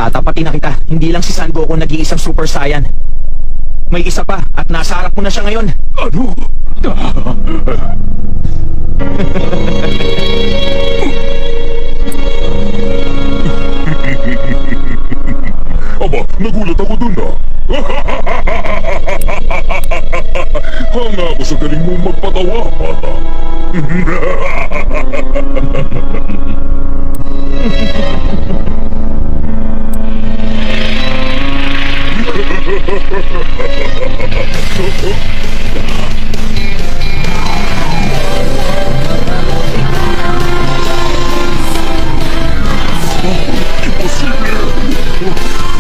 Tatapatin na kita. Hindi lang si Son Goku nag-iisang Super Saiyan. May isa pa at nasa harap mo na siya ngayon. Ano? Aba, nagulat ako dun ah. Hanga ako sa galing mong magpatawa, bata. Imposible!